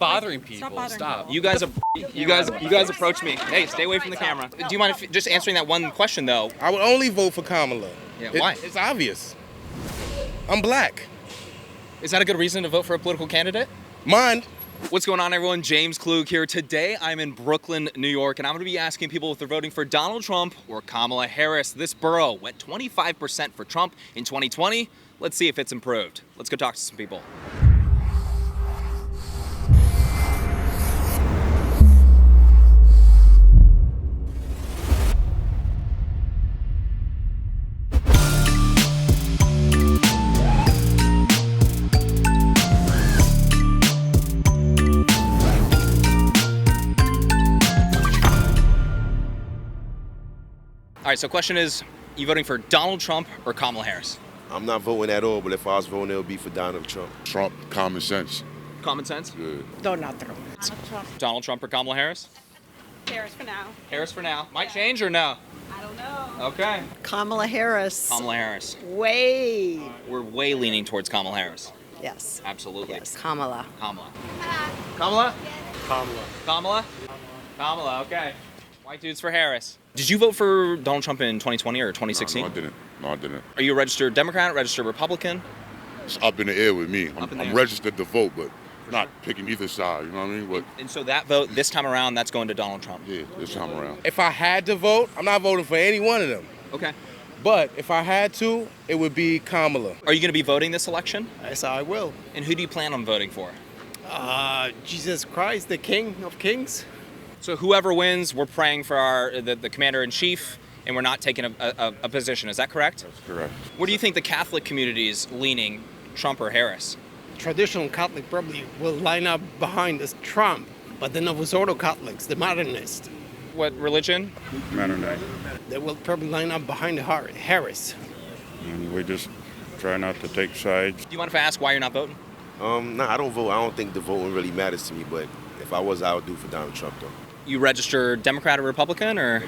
Bothering people. Stop. You guys approach me. Hey, stay away from the camera. Do you mind just answering that one question though? I would only vote for Kamala. Yeah, why? It's obvious. I'm black. Is that a good reason to vote for a political candidate? Mine. What's going on, everyone? James Klug here. Today, I'm in Brooklyn, New York, and I'm going to be asking people if they're voting for Donald Trump or Kamala Harris. This borough went 25% for Trump in 2020. Let's see if it's improved. Let's go talk to some people. All right, so question is, you voting for Donald Trump or Kamala Harris? I'm not voting at all, but if I was voting, it would be for Donald Trump. Trump, common sense. Common sense? Good. Donald Trump. Donald Trump or Kamala Harris? Harris for now. Harris for now. Might change or no? I don't know. Okay. Kamala Harris. Kamala Harris. Way. We're way leaning towards Kamala Harris. Yes. Absolutely. Yes. Kamala. Kamala. Kamala? Kamala? Kamala, okay. White dudes for Harris. Did you vote for Donald Trump in 2020 or 2016? No, I didn't. Are you a registered Democrat, registered Republican? It's up in the air with me. Up in the I'm air. registered to vote, but not picking either side, you know what I mean? But And so that vote, this time around, that's going to Donald Trump. yeah, this time around. If I had to vote, I'm not voting for any one of them. Okay. But if I had to, it would be Kamala. Are you going to be voting this election? Yes, I will. And who do you plan on voting for? Jesus Christ, the King of Kings. So whoever wins, we're praying for the commander-in-chief, and we're not taking a position. Is that correct? That's correct. Where do you think the Catholic community is leaning, Trump or Harris? Traditional Catholic probably will line up behind this Trump, but the Novus Ordo Catholics, the modernists, What religion? Mennonite. they will probably line up behind Harris. And we just try not to take sides. Do you mind if I ask why you're not voting? No, I don't vote. I don't think the voting really matters to me, but if I was, I would do for Donald Trump, though. You registered Democrat or Republican, or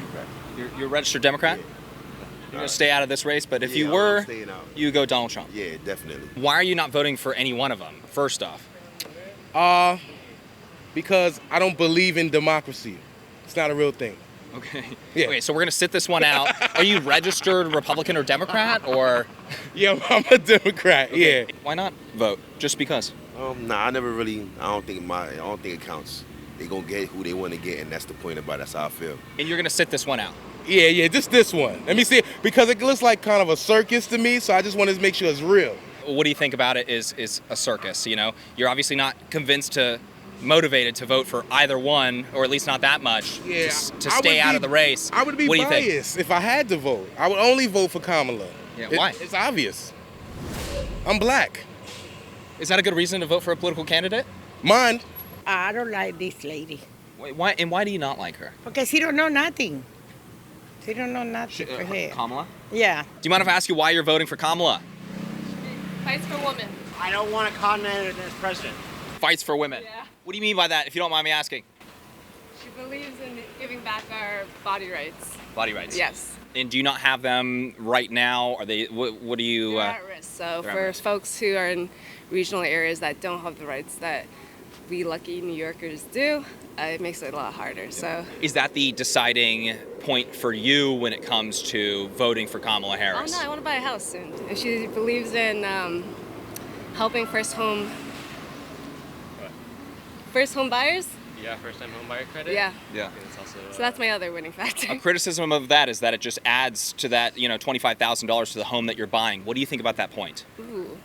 you're a registered Democrat? You're gonna stay out of this race, but if you I'm were, staying out. you go Donald Trump. Yeah, definitely. Why are you not voting for any one of them? First off, Because I don't believe in democracy. It's not a real thing. okay. Yeah. Okay, so we're gonna sit this one out. Are you registered Republican or Democrat, or Yeah, I'm a Democrat. Yeah. why not vote? Just because? Nah, I don't think it counts. They gonna get who they want to get, and that's the point about it. That's how I feel. And you're gonna sit this one out. Yeah, just this one. Let me see it, because it looks like kind of a circus to me, so I just wanted to make sure it's real. What do you think about it is a circus? You know, you're obviously not motivated to vote for either one, or at least not that much, Yeah, to stay out of the race. I would be What do you think? biased if I had to vote. I would only vote for Kamala. Yeah, why? It's obvious. I'm black. Is that a good reason to vote for a political candidate? Mine. I don't like this lady. Why do you not like her? Because she don't know nothing. She don't know nothing for her. Kamala? Yeah. Do you mind if I ask you why you're voting for Kamala? Fights for women. I don't want a con man as president. Fights for women. Yeah. What do you mean by that, if you don't mind me asking? She believes in giving back our body rights. Body rights. Yes. And do you not have them right now? Are they? What do you? They're at risk. So they're at for risk. folks who are in regional areas that don't have the rights that we lucky New Yorkers do, it makes it a lot harder. So. Is that the deciding point for you when it comes to voting for Kamala Oh Harris? no, I want to buy a house soon. And she believes in helping first home buyers. Yeah, first-time home buyer credit. Yeah. Yeah. It's also, So that's my other winning factor. A criticism of that is that it just adds to that, $25,000 to the home that you're buying. What do you think about that point? Ooh.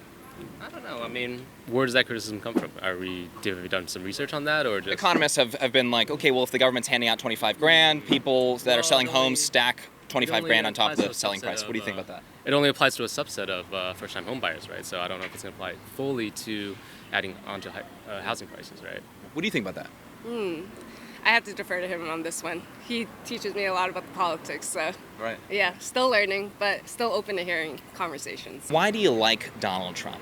I don't know. I mean, where does that criticism come from? Have we done some research on that, or just? Economists have been like, okay, well, if the government's handing out 25 grand, people that are selling homes stack 25 grand on top of the selling price. What do you think about that? It only applies to a subset of first-time home buyers, right? So I don't know if it's going to apply fully to adding onto housing prices, right? What do you think about that? I have to defer to him on this one. He teaches me a lot about the politics, so Right. yeah, still learning, but still open to hearing conversations. Why do you like Donald Trump?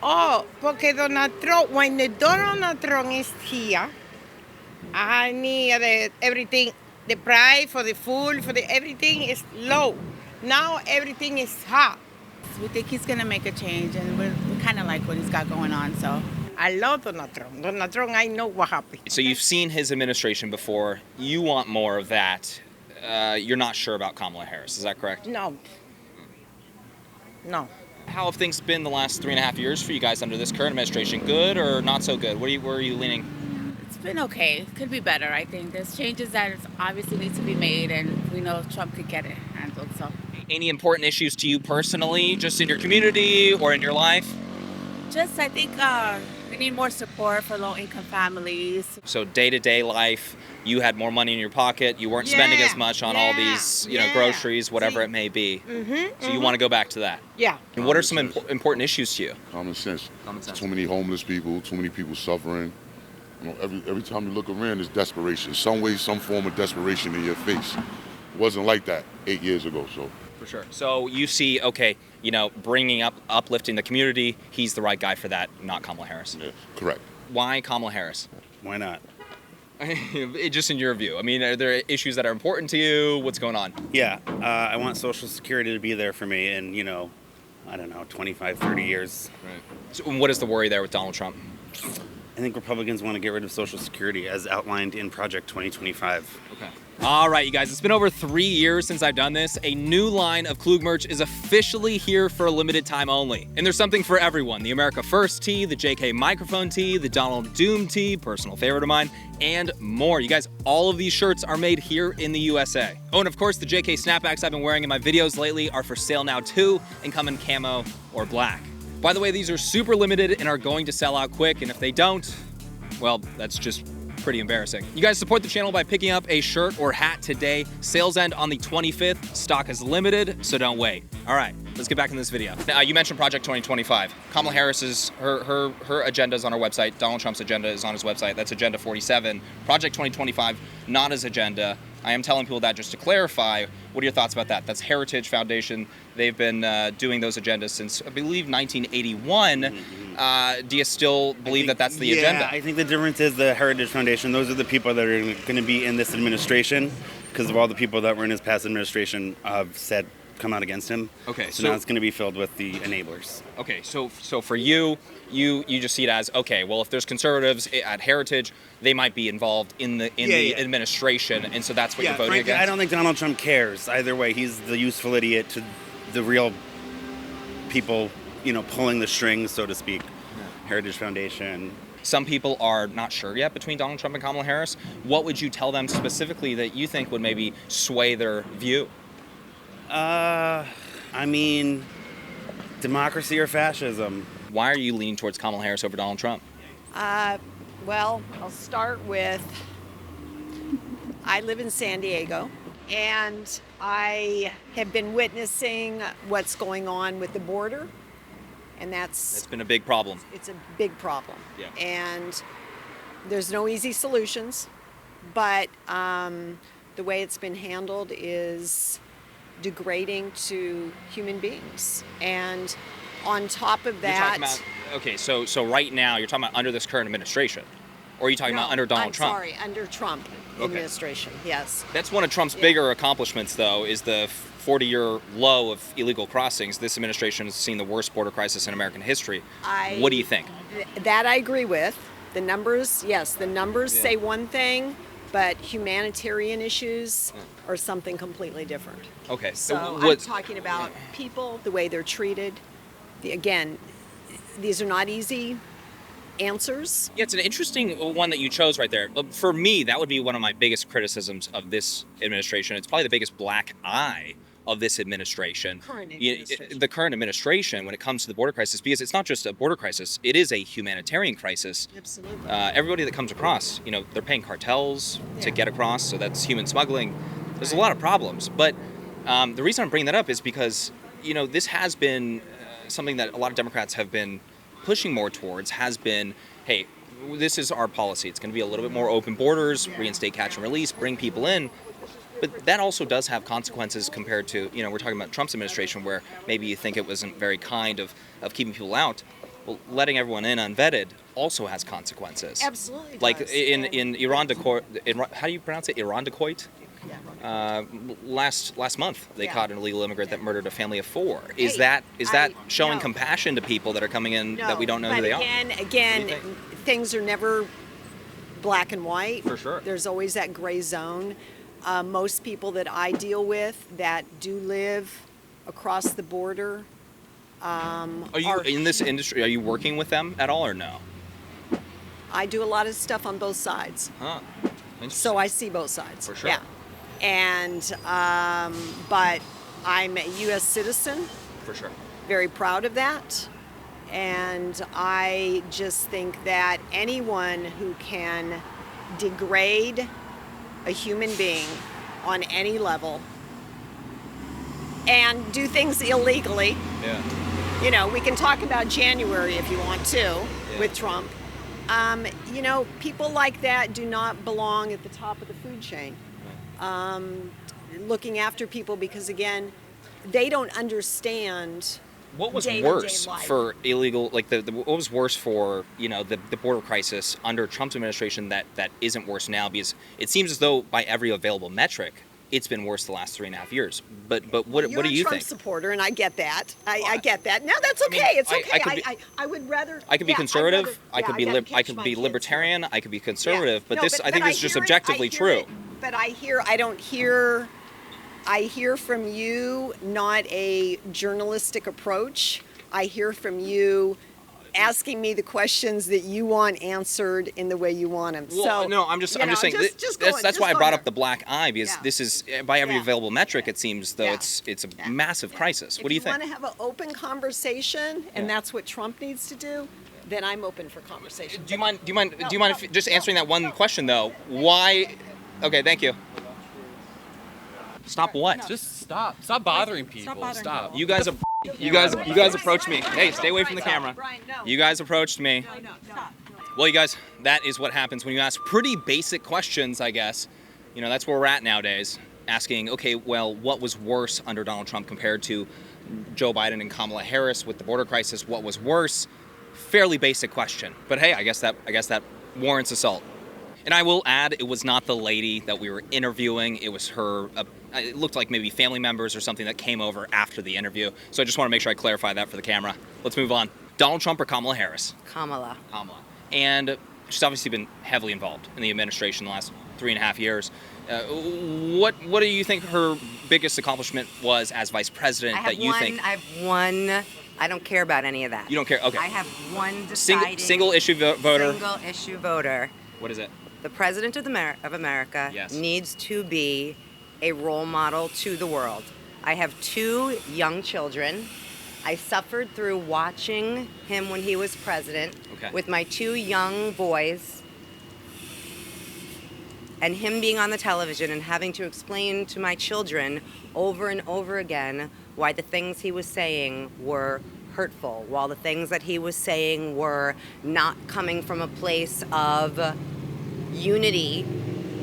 Oh, porque Donald Trump, when the Donald Trump is here, I need everything, the price for the food, everything is low. Now everything is high. We think he's going to make a change, and we kind of like what he's got going on, so I love Donald Trump. Donald Trump, I know what happened. So you've seen his administration before. You want more of that. You're not sure about Kamala Harris. Is that correct? No. No. How have things been the last 3.5 years for you guys under this current administration? Good or not so good? Where are you leaning? It's been okay. Could be better, I think. There's changes that obviously need to be made, and we know Trump could get it handled. So, Any important issues to you personally, just in your community or in your life? just I think we need more support for low-income families. So day-to-day life, you had more money in your pocket. You weren't spending as much on all these, groceries, whatever it may be. So you want to go back to that. Yeah. And what are some important issues to you? Common sense. Common sense. Too many homeless people, too many people suffering. You know, every time you look around, there's desperation. Some way, some form of desperation in your face. It wasn't like that 8 years ago, so. For sure. So you see, okay, bringing up, uplifting the community, he's the right guy for that, not Kamala Harris. Yeah, correct. Why Kamala Harris? Why not? Just in your view. I mean, are there issues that are important to you? What's going on? Yeah, I want Social Security to be there for me in, I don't know, 25, 30 years. Right. So what is the worry there with Donald Trump? I think Republicans want to get rid of Social Security as outlined in Project 2025. Okay. All right, you guys, it's been over 3 years since I've done this. A new line of Klug merch is officially here for a limited time only. And there's something for everyone. The America First tee, the JK microphone tee, the Donald Doom tee, personal favorite of mine, and more. You guys, all of these shirts are made here in the USA. Oh, and of course, the JK snapbacks I've been wearing in my videos lately are for sale now too, and come in camo or black. By the way, these are super limited and are going to sell out quick, and if they don't, well, that's just pretty embarrassing. You guys support the channel by picking up a shirt or hat today. Sales end on the 25th. Stock is limited, so don't wait. All right, let's get back in this video. Now, you mentioned Project 2025. Kamala Harris's, her agenda is on her website. Donald Trump's agenda is on his website. That's Agenda 47. Project 2025, not his agenda. I am telling people that just to clarify. What are your thoughts about that? That's Heritage Foundation. They've been doing those agendas since, I believe, 1981. Do you still believe that that's the agenda? Yeah, I think the difference is the Heritage Foundation. Those are the people that are going to be in this administration because of all the people that were in his past administration have said come out against him. Okay, so now it's going to be filled with the enablers. Okay, so for you just see it as, okay, well, if there's conservatives at Heritage, they might be involved in the administration, and so that's what you're voting against? I don't think Donald Trump cares. Either way, he's the useful idiot to the real people, pulling the strings, so to speak. Heritage Foundation. Some people are not sure yet between Donald Trump and Kamala Harris. What would you tell them specifically that you think would maybe sway their view? Democracy or fascism. Why are you leaning towards Kamala Harris over Donald Trump? Well, I'll start with, I live in San Diego, and I have been witnessing what's going on with the border, and It's been a big problem. it's a big problem. Yeah. And there's no easy solutions, but the way it's been handled is degrading to human beings. And on top of that, You're talking about, okay, so right now you're talking about under this current administration, or are you talking about under Donald Trump? Sorry, under Trump administration, yes. That's one of Trump's bigger accomplishments, though, is the 40-year low of illegal crossings. This administration has seen the worst border crisis in American history. What do you think? That I agree with. The numbers, yes, the numbers say one thing, but humanitarian issues are something completely different. Okay. So I'm talking about people, the way they're treated. Again, these are not easy answers. Yeah, it's an interesting one that you chose right there. For me, that would be one of my biggest criticisms of this administration. It's probably the biggest black eye of this administration. The current administration, when it comes to the border crisis, because it's not just a border crisis, it is a humanitarian crisis. Absolutely. Everybody that comes across, they're paying cartels to get across, so that's human smuggling. There's a lot of problems. But the reason I'm bringing that up is because, this has been something that a lot of Democrats have been pushing more towards, has been, hey, this is our policy. It's going to be a little bit more open borders, reinstate catch and release, bring people in. But that also does have consequences compared to, we're talking about Trump's administration where maybe you think it wasn't very kind of keeping people out. Well, letting everyone in unvetted also has consequences. Absolutely. Like in Iran, how do you pronounce it? Iran Decoit? last month they Yeah. caught an illegal immigrant that murdered a family of 4. Is Hey, that showing no. compassion to people that are coming in that we don't know but who they again, are? Again, What do you things are never black and white. For sure. There's always that gray zone. Most people that I deal with that do live across the border. Are you in this industry? Are you working with them at all or no? I do a lot of stuff on both sides. Huh. So I see both sides. For sure. Yeah. And, but I'm a U.S. citizen, For sure. very proud of that. And I just think that anyone who can degrade a human being on any level and do things illegally, Yeah. you know, we can talk about January if you want to with Trump. You know, people like that do not belong at the top of the food chain. Looking after people because, again, they don't understand. What was day-to-day worse life. for illegal, like what was worse for, you know, the border crisis under Trump's administration that isn't worse now? Because it seems as though by every available metric, it's been worse the last 3.5 years. But what You're do you a Trump think? supporter, and I get that. I get that. No, that's okay. It's I okay. could be- I would rather. I could be yeah, conservative. I'd rather- yeah, I catch could my be kids. libertarian. I could be conservative. But No, this, I think, this is just hear it, objectively I hear true. it, but I don't hear. I hear from you not a journalistic approach. I hear from you asking me the questions that you want answered in the way you want them. Well, so no, I'm just saying go that's on, why I go brought on. up the black eye, because this is by every available metric, it seems though it's a massive crisis. What do you If you think? want to have an open conversation, and that's what Trump needs to do, then I'm open for conversation. Do you mind if, just answering that one question though? Why? Okay, thank you. Stop what? Just stop. Stop bothering people. Stop. You guys approached me. Hey, stay away from the camera. Brian, no. You guys approached me. No, stop. Well, you guys, that is what happens when you ask pretty basic questions, I guess. You know, that's where we're at nowadays. Asking, okay, well, what was worse under Donald Trump compared to Joe Biden and Kamala Harris with the border crisis? What was worse? Fairly basic question. But hey, I guess that warrants assault. And I will add, it was not the lady that we were interviewing. It was her, it looked like maybe family members or something that came over after the interview. So I just want to make sure I clarify that for the camera. Let's move on. Donald Trump or Kamala Harris? Kamala. Kamala. And she's obviously been heavily involved in the administration the last 3.5 years. What do you think her biggest accomplishment was as vice president that you think? I have one. I don't care about any of that. You don't care? Okay. I have one deciding. Single issue voter. Single issue voter. What is it? The president of America needs to be a role model to the world. I have 2 young children. I suffered through watching him when he was president with my 2 young boys, and him being on the television and having to explain to my children over and over again why the things he was saying were hurtful, while the things that he was saying were not coming from a place of unity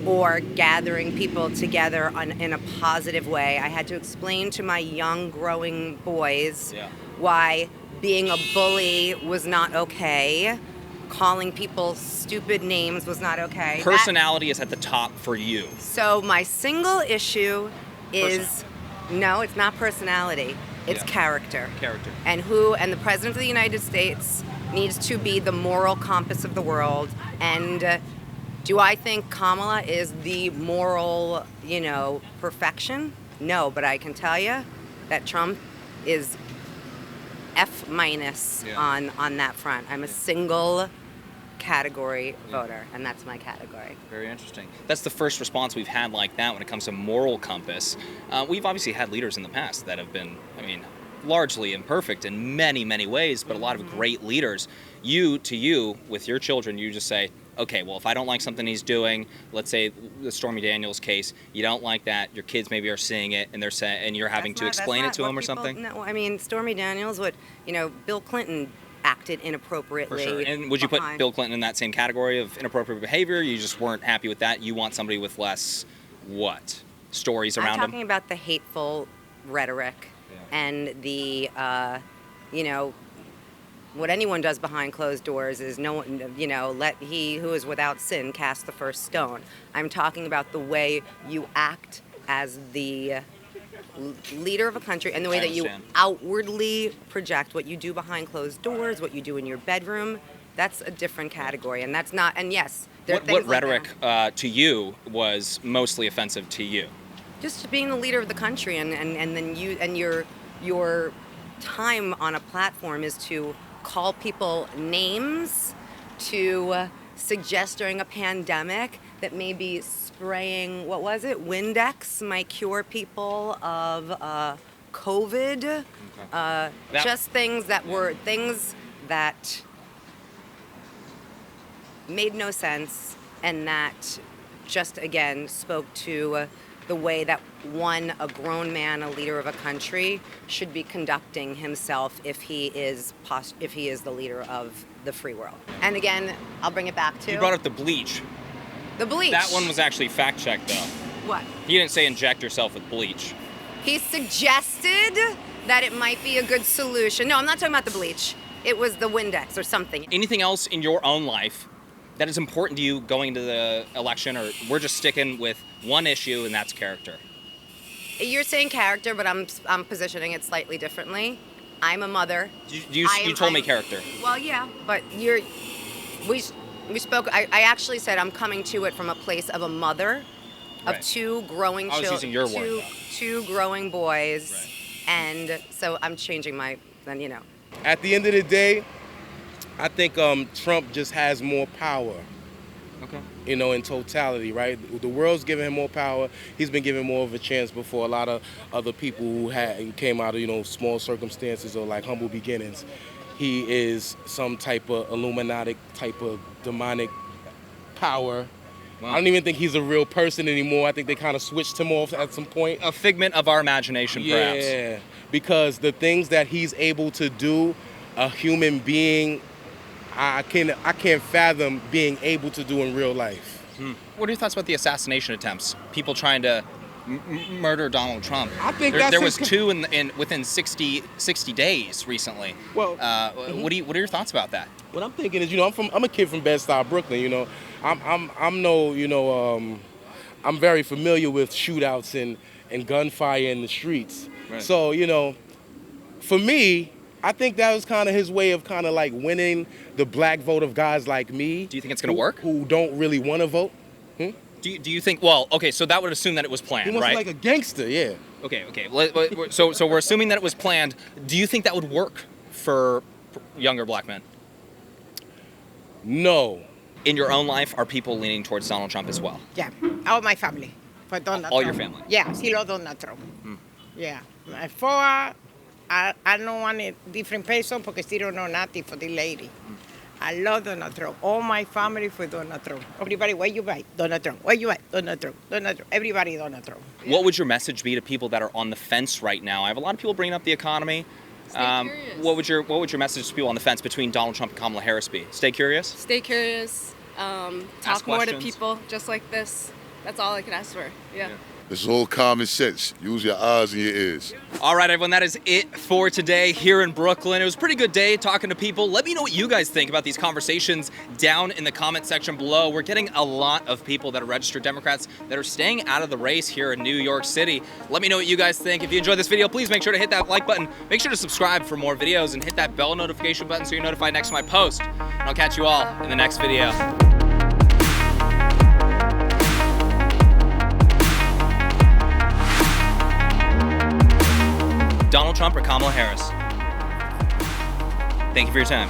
or gathering people together in a positive way. I had to explain to my young growing boys why being a bully was not okay, calling people stupid names was not okay. Personality is at the top for you. So my single issue is, no, it's not personality, it's character. Character. And the President of the United States needs to be the moral compass of the world. And do I think Kamala is the moral, perfection? No, but I can tell you that Trump is F- on that front. I'm a single category voter, and that's my category. Very interesting. That's the first response we've had like that when it comes to moral compass. We've obviously had leaders in the past that have been, largely imperfect in many, many ways, but a lot of great leaders. You, with your children, you just say, okay, well, if I don't like something he's doing, let's say the Stormy Daniels case, you don't like that, your kids maybe are seeing it, and they're saying, and you're having to explain it to them or something? No, Stormy Daniels, Bill Clinton acted inappropriately. For sure. And would you put Bill Clinton in that same category of inappropriate behavior? You just weren't happy with that? You want somebody with less, stories around him? I'm talking about the hateful rhetoric and the, what anyone does behind closed doors is no one, let he who is without sin cast the first stone. I'm talking about the way you act as the leader of a country and the way that you understand. outwardly project what you do behind closed doors, what you do in your bedroom, that's a different category. And that's not, and yes, there are What things like rhetoric that. to you was mostly offensive to you? Just being the leader of the country and then you and your time on a platform is to call people names, to suggest during a pandemic that maybe spraying, what was it, Windex might cure people of COVID. Just things that were things that made no sense and that just again spoke to the way that a grown man, a leader of a country, should be conducting himself if he is the leader of the free world. And again, I'll bring it back to You brought up the bleach. the bleach. That one was actually fact-checked, though. What? He didn't say inject yourself with bleach. He suggested that it might be a good solution. No, I'm not talking about the bleach. It was the Windex or something. Anything else in your own life that is important to you going into the election, or we're just sticking with one issue, and that's character? You're saying character, but I'm positioning it slightly differently. I'm a mother. You told me character. Well, yeah, but we spoke. I actually said I'm coming to it from a place of a mother of Right. two growing I was children, using your word, though. two growing boys, Right. and so I'm changing my. Then you know. At the end of the day, I think Trump just has more power. Okay. You know, in totality, right? The world's giving him more power. He's been given more of a chance before a lot of other people who came out of, small circumstances or like humble beginnings. He is some type of Illuminati type of demonic power. Wow. I don't even think he's a real person anymore. I think they kind of switched him off at some point. A figment of our imagination, perhaps. Yeah, because the things that he's able to do, a human being, I can't fathom being able to do in real life. What are your thoughts about the assassination attempts? People trying to murder Donald Trump. I think there was two within 60 days recently. Well, what are your thoughts about that? What I'm thinking is, I'm a kid from Bed-Stuy, Brooklyn. I'm very familiar with shootouts and gunfire in the streets. Right. So, for me, I think that was kind of his way of kind of like winning the black vote of guys like me. Do you think it's going to work? Who don't really want to vote. Do you think? Well, okay, so that would assume that it was planned, He wants right? to like a gangster, yeah. Okay. So we're assuming that it was planned. Do you think that would work for younger black men? No. In your own life, are people leaning towards Donald Trump as well? Yeah, all my family for Donald Trump. All your family? Yeah, sí lo Donald Trump. Yeah, my four, I don't want a different person because they don't know nothing for the lady. I love Donald Trump. All my family for Donald Trump. Everybody, where you buy? Donald Trump. Where you buy? Donald Trump. Donald Trump. Everybody Donald Trump. What would your message be to people that are on the fence right now? I have a lot of people bringing up the economy. What would your message to people on the fence between Donald Trump and Kamala Harris be? Stay curious. Stay curious. Ask Talk more to questions. people just like this. That's all I can ask for. Yeah. This is all common sense. Use your eyes and your ears. All right, everyone, that is it for today here in Brooklyn. It was a pretty good day talking to people. Let me know what you guys think about these conversations down in the comment section below. We're getting a lot of people that are registered Democrats that are staying out of the race here in New York City. Let me know what you guys think. If you enjoyed this video, please make sure to hit that like button. Make sure to subscribe for more videos and hit that bell notification button so you're notified next time I post. And I'll catch you all in the next video. Donald Trump or Kamala Harris? Thank you for your time.